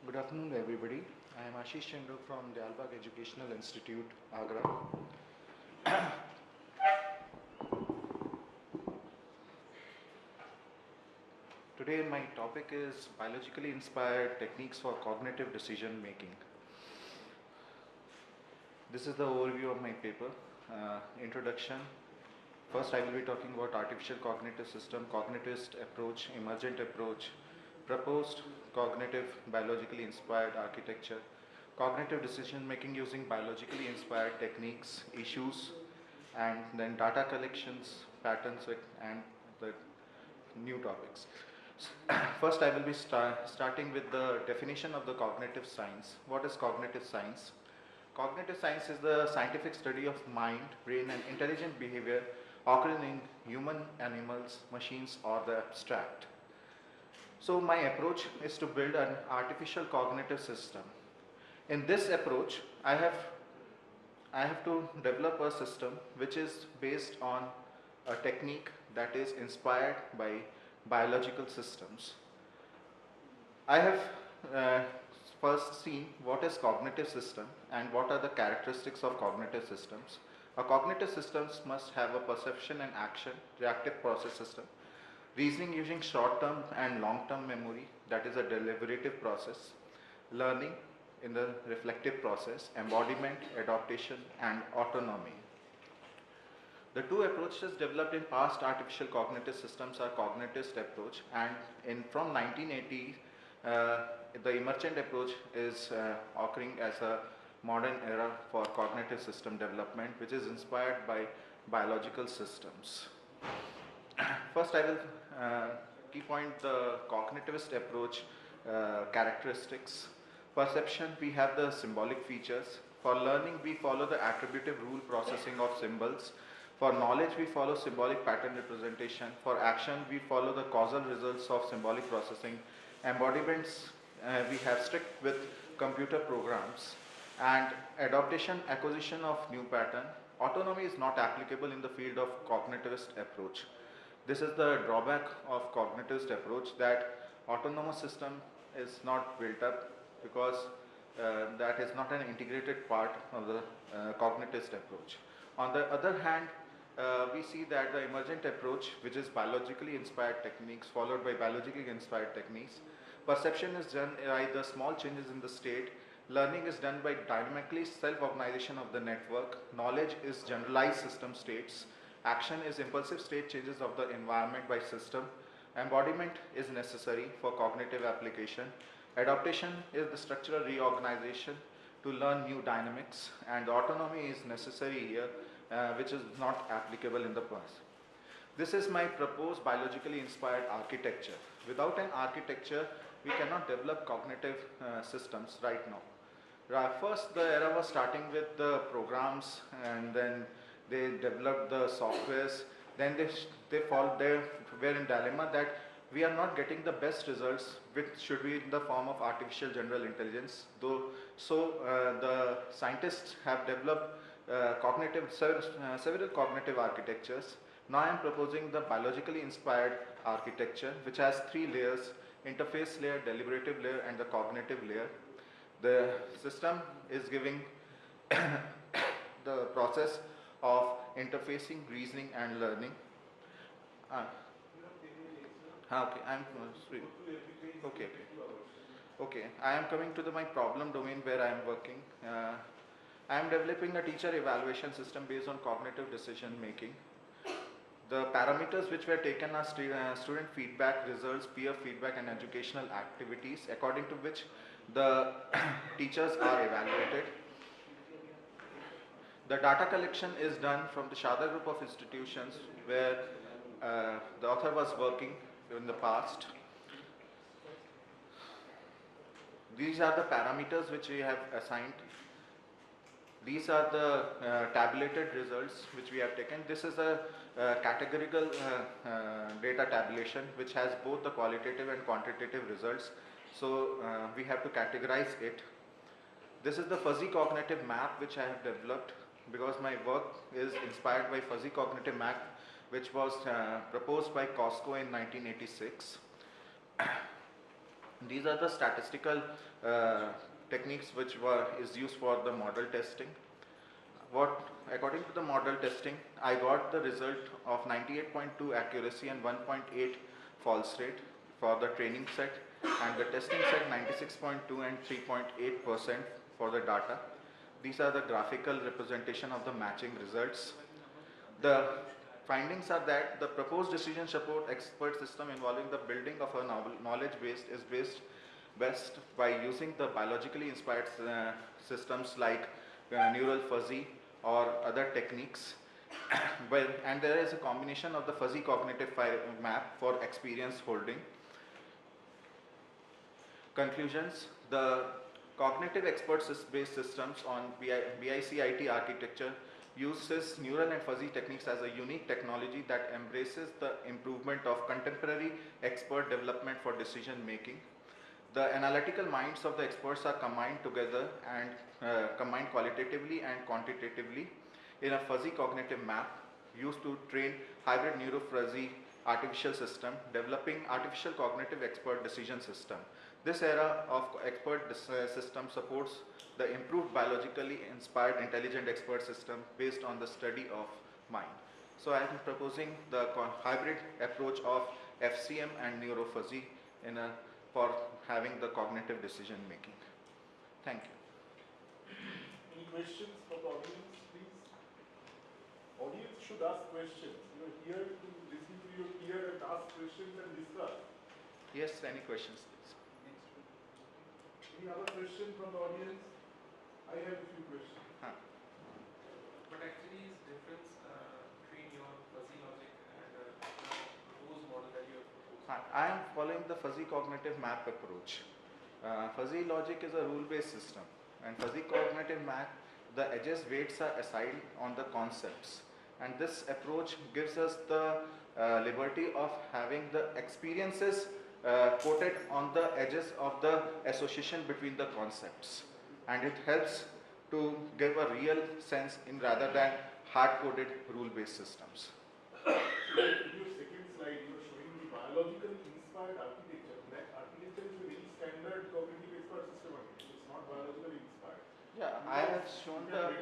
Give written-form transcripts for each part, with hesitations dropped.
Good afternoon, everybody. I am Ashish Chandiok from the Albag Educational Institute, Agra. Today, my topic is biologically inspired techniques for cognitive decision making. This is the overview of my paper. Introduction. First, I will be talking about artificial cognitive system, cognitivist approach, emergent approach, proposed cognitive biologically inspired architecture, cognitive decision making using biologically inspired techniques, issues, and then data collections, patterns, and the new topics. First, I will be starting with the definition of the cognitive science. What is cognitive science? Cognitive science is the scientific study of mind, brain, and intelligent behavior occurring in human, animals, machines, or the abstract. So my approach is to build an artificial cognitive system. In this approach, I have to develop a system which is based on a technique that is inspired by biological systems. I have first seen what is cognitive system and what are the characteristics of cognitive systems. A cognitive system must have a perception and action, reactive process system, reasoning using short-term and long-term memory, that is a deliberative process, learning in the reflective process, embodiment, adaptation, and autonomy. The two approaches developed in past artificial cognitive systems are cognitivist approach, and from 1980, the emergent approach is occurring as a modern era for cognitive system development, which is inspired by biological systems. First, I will key point the cognitivist approach characteristics. Perception, we have the symbolic features. For learning, we follow the attributive rule processing of symbols. For knowledge, we follow symbolic pattern representation. For action, we follow the causal results of symbolic processing. Embodiments, we have strict with computer programs. And adaptation, acquisition of new pattern. Autonomy is not applicable in the field of cognitivist approach. This is the drawback of cognitivist approach, that autonomous system is not built up because that is not an integrated part of the cognitivist approach. On the other hand, we see that the emergent approach, which is biologically inspired techniques followed by biologically inspired techniques, perception is done by the small changes in the state, learning is done by dynamically self-organization of the network, knowledge is generalized system states, action is impulsive state changes of the environment by system, embodiment is necessary for cognitive application, adaptation is the structural reorganization to learn new dynamics, and autonomy is necessary here, which is not applicable in the past. This is my proposed biologically inspired architecture. Without an architecture, we cannot develop cognitive systems right now. First, the era was starting with the programs, and then they developed the softwares. Then they were in dilemma that we are not getting the best results, which should be in the form of artificial general intelligence. The scientists have developed several cognitive architectures. Now I am proposing the biologically inspired architecture, which has three layers: interface layer, deliberative layer, and the cognitive layer. The system is giving the process of interfacing, reasoning, and learning. Okay, okay. I am coming to my problem domain where I am working. I am developing a teacher evaluation system based on cognitive decision making. The parameters which were taken are student feedback, results, peer feedback, and educational activities, according to which the teachers are evaluated. The data collection is done from the Shada group of institutions where the author was working in the past. These are the parameters which we have assigned. These are the tabulated results which we have taken. This is a categorical data tabulation which has both the qualitative and quantitative results. So we have to categorize it. This is the fuzzy cognitive map which I have developed, because my work is inspired by fuzzy cognitive map, which was proposed by Costco in 1986. These are the statistical techniques which is used for the model testing. According to the model testing, I got the result of 98.2 accuracy and 1.8 false rate for the training set, and the testing set 96.2 and 3.8% for the data. These are the graphical representation of the matching results. The findings are that the proposed decision support expert system involving the building of a knowledge base is best by using the biologically inspired systems like neural fuzzy or other techniques. And there is a combination of the fuzzy cognitive map for experience holding. Conclusions: the cognitive expert-based systems on BICIT architecture uses neural and fuzzy techniques as a unique technology that embraces the improvement of contemporary expert development for decision making. The analytical minds of the experts are combined together and combined qualitatively and quantitatively in a fuzzy cognitive map used to train hybrid neuro-fuzzy artificial system, developing artificial cognitive expert decision system. This era of expert system supports the improved biologically inspired intelligent expert system based on the study of mind. So I am proposing the hybrid approach of FCM and neuro-fuzzy for having the cognitive decision making. Thank you. Any questions from the audience, please? Audience should ask questions. You are here to listen to your peer and ask questions and discuss. Yes, any questions, please? Any other question from the audience? I have a few questions. But actually is difference between your fuzzy logic and the proposed model that you have proposed? I am following the fuzzy cognitive map approach. Fuzzy logic is a rule-based system, and fuzzy cognitive map, the edges weights are assigned on the concepts, and this approach gives us the liberty of having the experiences quoted on the edges of the association between the concepts, and it helps to give a real sense in rather than hard-coded rule-based systems. In your second slide, you are showing the biologically inspired architecture. That architecture is a very standard cognitive expert system. It's not biologically inspired. Yeah, I have shown the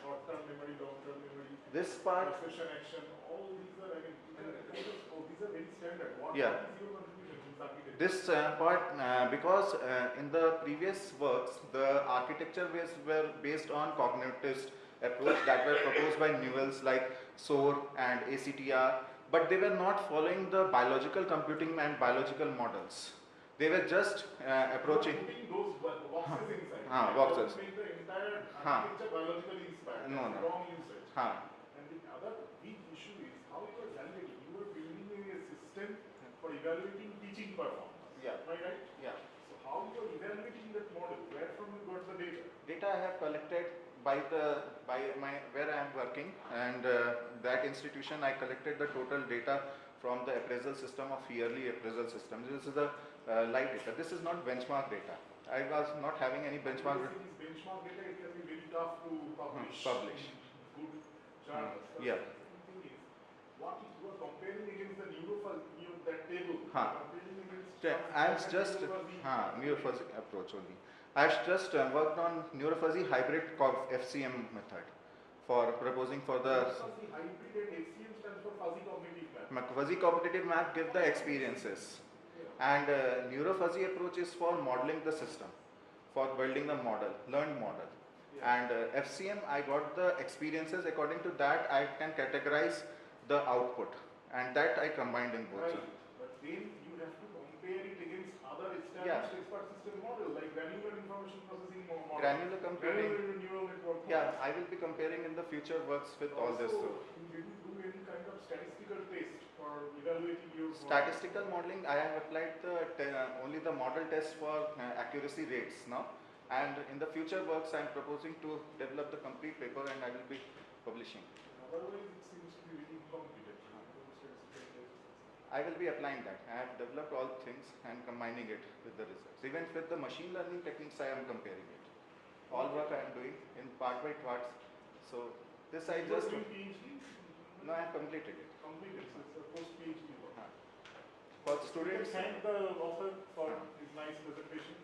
short-term memory, long-term memory. This part. Perception, action. All these are, these are very standard. What is your contribution in this architecture? This part, because in the previous works, the architecture were based on cognitivist approach that were proposed by Newells like SOAR and ACTR, but they were not following the biological computing and biological models. They were just approaching. Putting those boxes inside. Boxes. Make the entire architecture biologically inspired. No. Wrong usage. And the other big issue is how you are evaluating. You are building a system for evaluating teaching performance. Yeah. Right? Yeah. So how you are evaluating that model? Where from you got the data? Data I have collected by where I am working, and that institution I collected the total data from the appraisal system of yearly appraisal system. This is the live data. This is not benchmark data. I was not having any benchmark. Benchmark data, it can be very tough to publish. Good journals. Yeah. What if you are comparing against the that table? Comparing against I've just neuro-fuzzy approach only. I've just worked on neuro-fuzzy hybrid FCM method for proposing for the. Fuzzy hybrid and FCM stands for fuzzy cognitive map. Fuzzy cognitive map give the experiences, and neuro-fuzzy approach is for modeling the system, for building the model, learned model. And FCM, I got the experiences. According to that, I can categorize the output, and that I combined in both. Right. But then you have to compare it against other established expert system model like granular information processing model. Granular computing. Granular neural network model. Yeah, I will be comparing in the future works with all this. You didn't do any kind of statistical test for evaluating your statistical modeling. I have applied only the model test for accuracy rates now. And in the future works, I am proposing to develop the complete paper, and I will be publishing. Otherwise, it seems to be very incompetent. I will be applying that. I have developed all things and combining it with the results. Even with the machine learning techniques, I am comparing it. All work I am doing in part by parts. So this I just. Doing PhD? No, I have completed it. Completed. So it's a post PhD work. For students. Thank the author for nice presentation.